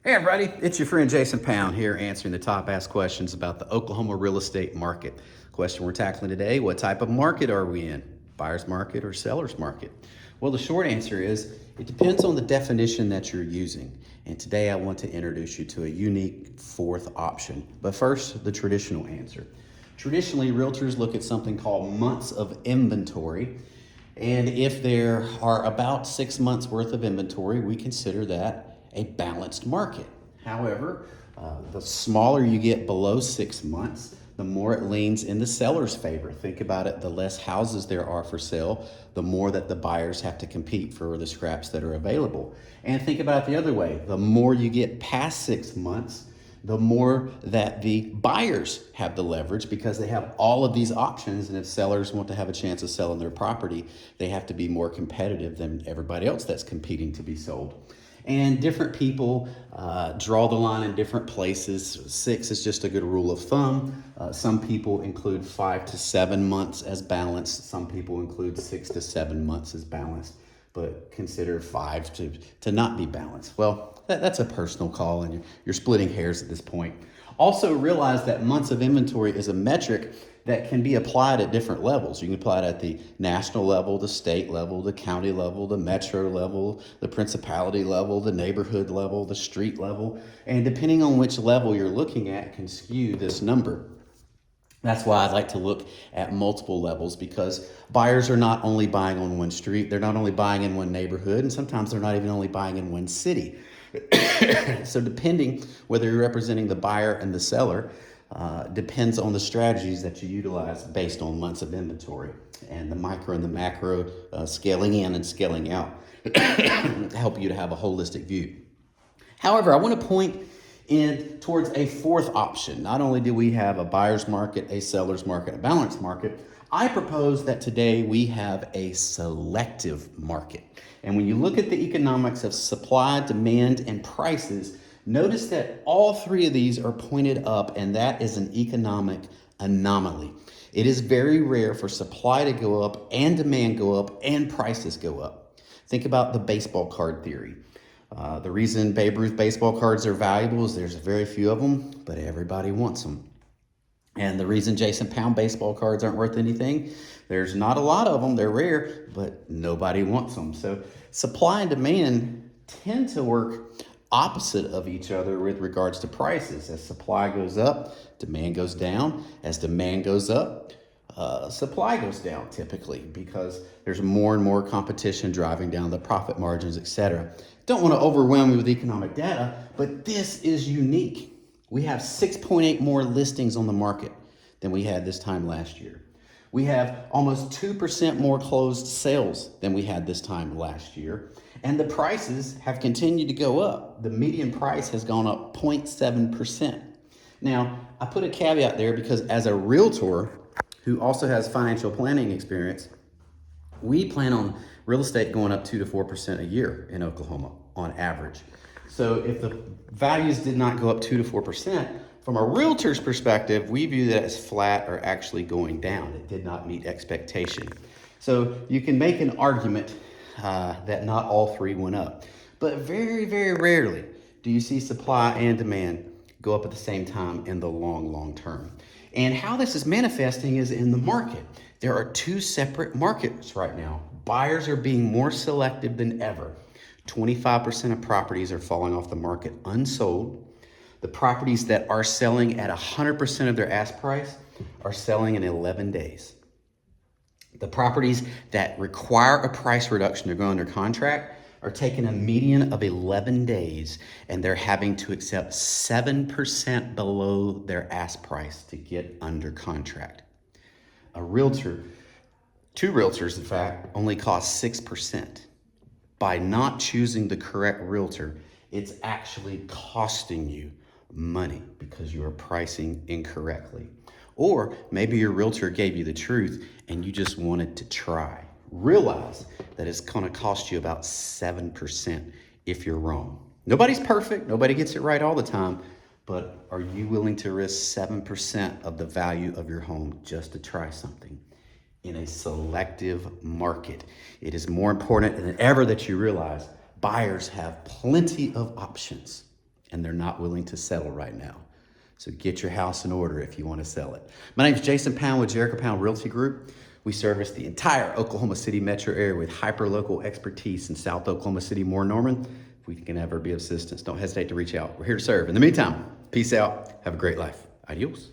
Hey everybody, it's your friend Jason Pound here answering the top asked questions about the Oklahoma real estate market. Question we're tackling today, what type of market are we in? Buyer's market or seller's market? Well, the short answer is it depends on the definition that you're using. And today I want to introduce you to a unique fourth option. But first, the traditional answer. Traditionally, realtors look at something called months of inventory. And if there are about 6 months worth of inventory, we consider that a balanced market. However, the smaller you get below 6 months, the more it leans in the seller's favor. Think about it, the less houses there are for sale, the more that the buyers have to compete for the scraps that are available. And think about it the other way, the more you get past 6 months, the more that the buyers have the leverage because they have all of these options. And if sellers want to have a chance of selling their property, they have to be more competitive than everybody else that's competing to be sold. And different people draw the line in different places. 6 is just a good rule of thumb. Some people include 5 to 7 months as balanced. Some people include 6 to 7 months as balanced, but consider 5 to not be balanced. Well, that's a personal call, and you're splitting hairs at this point. Also realize that months of inventory is a metric that can be applied at different levels. You can apply it at the national level, the state level, the county level, the metro level, the principality level, the neighborhood level, the street level. And depending on which level you're looking at can skew this number. That's why I'd like to look at multiple levels, because buyers are not only buying on one street, they're not only buying in one neighborhood, and sometimes they're not even only buying in one city. So depending whether you're representing the buyer and the seller, depends on the strategies that you utilize based on months of inventory, and the micro and the macro scaling in and scaling out help you to have a holistic view. However, I want to point in towards a fourth option. Not only do we have a buyer's market, a seller's market, a balanced market, I propose that today we have a selective market. And when you look at the economics of supply, demand, and prices, notice that all three of these are pointed up, and that is an economic anomaly. It is very rare for supply to go up and demand go up and prices go up. Think about the baseball card theory. The reason Babe Ruth baseball cards are valuable is there's very few of them, but everybody wants them. And the reason Jason Pound baseball cards aren't worth anything, there's not a lot of them, they're rare, but nobody wants them. So supply and demand tend to work opposite of each other with regards to prices. As supply goes up, demand goes down. As demand goes up, supply goes down typically, because there's more and more competition driving down the profit margins, etc. Don't want to overwhelm you with economic data, but this is unique. We have 6.8 more listings on the market than we had this time last year. We have almost 2% more closed sales than we had this time last year. And the prices have continued to go up. The median price has gone up 0.7%. Now, I put a caveat there because as a realtor who also has financial planning experience, we plan on real estate going up 2 to 4% a year in Oklahoma on average. So if the values did not go up 2 to 4%, from a realtor's perspective, we view that as flat or actually going down. It did not meet expectation. So you can make an argument that not all three went up. But very, very rarely do you see supply and demand go up at the same time in the long term. And how this is manifesting is in the market. There are two separate markets right now. Buyers are being more selective than ever. 25% of properties are falling off the market unsold. The properties that are selling at 100% of their ask price are selling in 11 days. The properties that require a price reduction to go under contract are taking a median of 11 days, and they're having to accept 7% below their ask price to get under contract. A realtor, two realtors in fact, only cost 6%. By not choosing the correct realtor, it's actually costing you money because you are pricing incorrectly. Or maybe your realtor gave you the truth and you just wanted to try. Realize that it's going to cost you about 7% if you're wrong. Nobody's perfect. Nobody gets it right all the time. But are you willing to risk 7% of the value of your home just to try something? In a selective market, it is more important than ever that you realize buyers have plenty of options and they're not willing to settle right now. So get your house in order if you want to sell it. My name is Jason Pound with Jericho Pound Realty Group. We service the entire Oklahoma City metro area with hyper-local expertise in South Oklahoma City, Moore, Norman. If we can ever be of assistance, don't hesitate to reach out. We're here to serve. In the meantime, peace out. Have a great life. Adios.